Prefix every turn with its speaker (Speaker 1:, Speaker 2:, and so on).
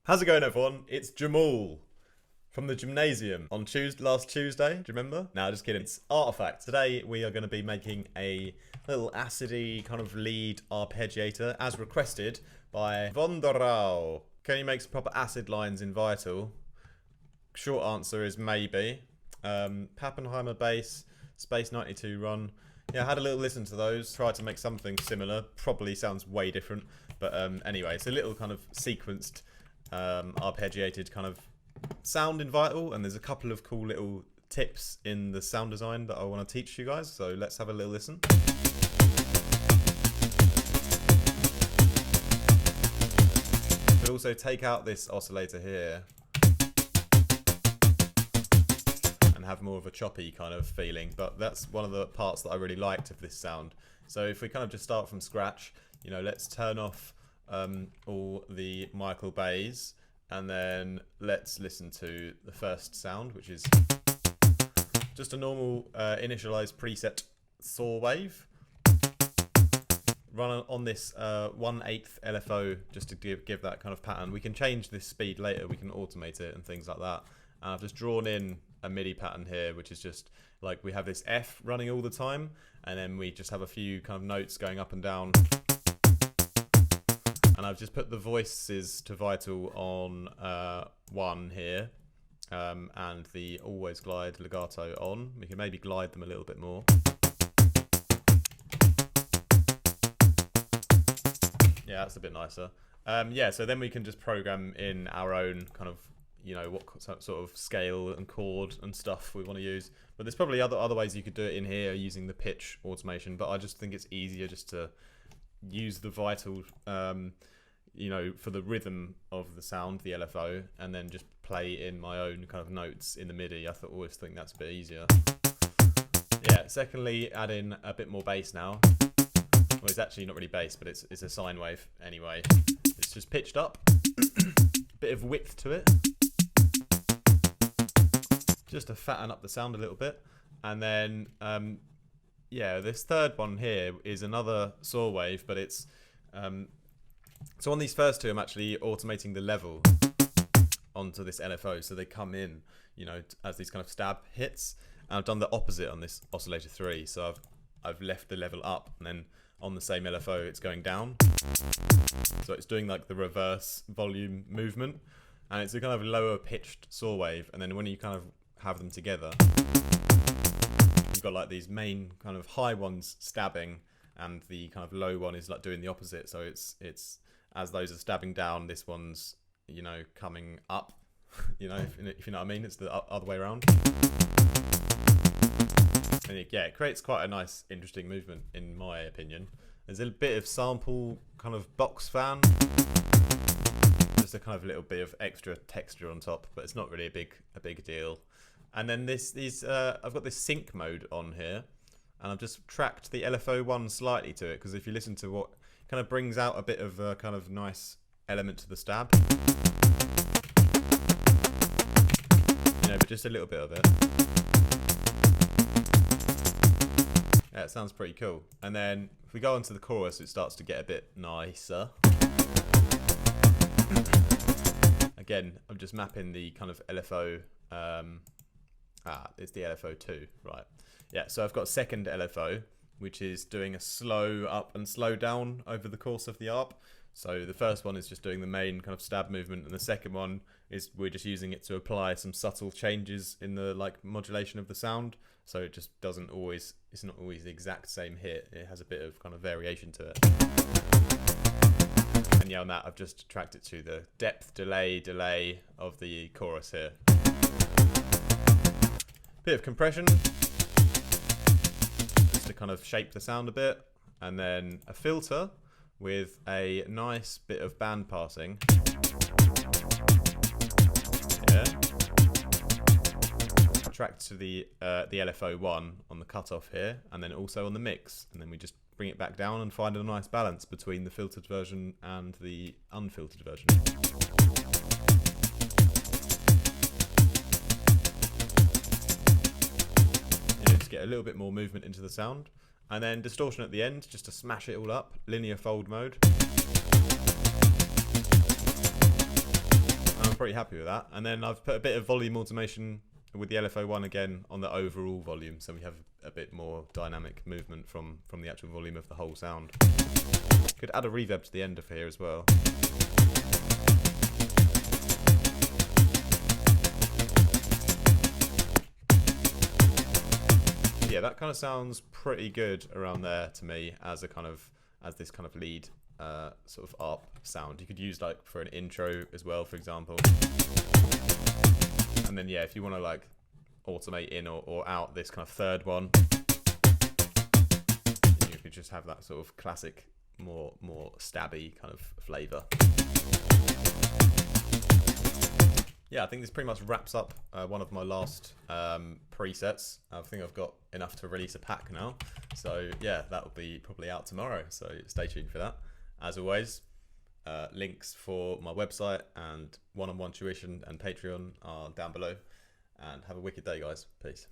Speaker 1: How's it going, everyone? It's Jamal from the gymnasium on last Tuesday. Do you remember? No, just kidding. It's Artifact. Today we are going to be making a little acidy kind of lead arpeggiator as requested by Vonderau. Can you make some proper acid lines in Vital? Short answer is maybe. Pappenheimer bass, Space 92 run. Yeah, I had a little listen to those. Tried to make something similar. Probably sounds way different. But anyway, it's a little kind of sequenced arpeggiated kind of sound in Vital, and there's a couple of cool little tips in the sound design that I want to teach you guys, so let's have a little listen. But also take out this oscillator here and have more of a choppy kind of feeling, but that's one of the parts that I really liked of this sound. So if we kind of just start from scratch, you know, let's turn off all the Michael Bays, and then let's listen to the first sound, which is just a normal initialized preset saw wave. Run on this 1/8 LFO just to give that kind of pattern. We can change this speed later, we can automate it and things like that. And I've just drawn in a MIDI pattern here, which is just like we have this F running all the time, and then we just have a few kind of notes going up and down. And I've just put the voices to Vital on 1 here, and the always glide legato on. We can maybe glide them a little bit more. Yeah, that's a bit nicer. Yeah, so then we can just program in our own kind of, you know, what sort of scale and chord and stuff we want to use. But there's probably other ways you could do it in here using the pitch automation, but I just think it's easier just to use the Vital, you know, for the rhythm of the sound, the LFO, and then just play in my own kind of notes in the MIDI. Always think that's a bit easier. Yeah, secondly, add in a bit more bass now. Well, it's actually not really bass, but it's a sine wave anyway. It's just pitched up, bit of width to it, just to fatten up the sound a little bit. And then yeah, this third one here is another saw wave, but it's so on these first two I'm actually automating the level onto this LFO, so they come in, you know, as these kind of stab hits. And I've done the opposite on this oscillator 3, so I've left the level up, and then on the same LFO it's going down, so it's doing like the reverse volume movement, and it's a kind of lower pitched saw wave. And then when you kind of have them together, you've got like these main kind of high ones stabbing, and the kind of low one is like doing the opposite. So it's as those are stabbing down, this one's, you know, coming up. You know, if you know what I mean. It's the other way around. And yeah, it creates quite a nice, interesting movement in my opinion. There's a bit of sample kind of box fan, just a kind of little bit of extra texture on top, but it's not really a big deal. And then I've got this sync mode on here, and I've just tracked the LFO 1 slightly to it, because if you listen to what kind of brings out a bit of a kind of nice element to the stab, you know, but just a little bit of it. Yeah, it sounds pretty cool. And then if we go onto the chorus, it starts to get a bit nicer. Again, I'm just mapping the kind of LFO. It's the LFO 2, right? Yeah, so I've got second LFO, which is doing a slow up and slow down over the course of the ARP. So the first one is just doing the main kind of stab movement, and the second one is we're just using it to apply some subtle changes in the like modulation of the sound. So it just it's not always the exact same hit. It has a bit of kind of variation to it. And yeah, on that I've just tracked it to the depth delay of the chorus here. Bit of compression, just to kind of shape the sound a bit, and then a filter with a nice bit of band passing. Yeah. Tracked to the LFO 1 on the cutoff here, and then also on the mix, and then we just bring it back down and find a nice balance between the filtered version and the unfiltered version. Get a little bit more movement into the sound, and then distortion at the end just to smash it all up. Linear fold mode. pretty happy with that. And then I've put a bit of volume automation with the LFO one again on the overall volume, so we have a bit more dynamic movement from the actual volume of the whole sound. Could add a reverb to the end of here as well. Yeah, that kind of sounds pretty good around there to me as this kind of lead sort of ARP sound. You could use like for an intro as well, for example. And then yeah, if you want to like automate in or out this kind of third one, you could just have that sort of classic, more stabby kind of flavour. Yeah, I think this pretty much wraps up one of my last presets. I think I've got enough to release a pack now. So yeah, that will be probably out tomorrow. So stay tuned for that. As always, links for my website and one-on-one tuition and Patreon are down below. And have a wicked day, guys. Peace.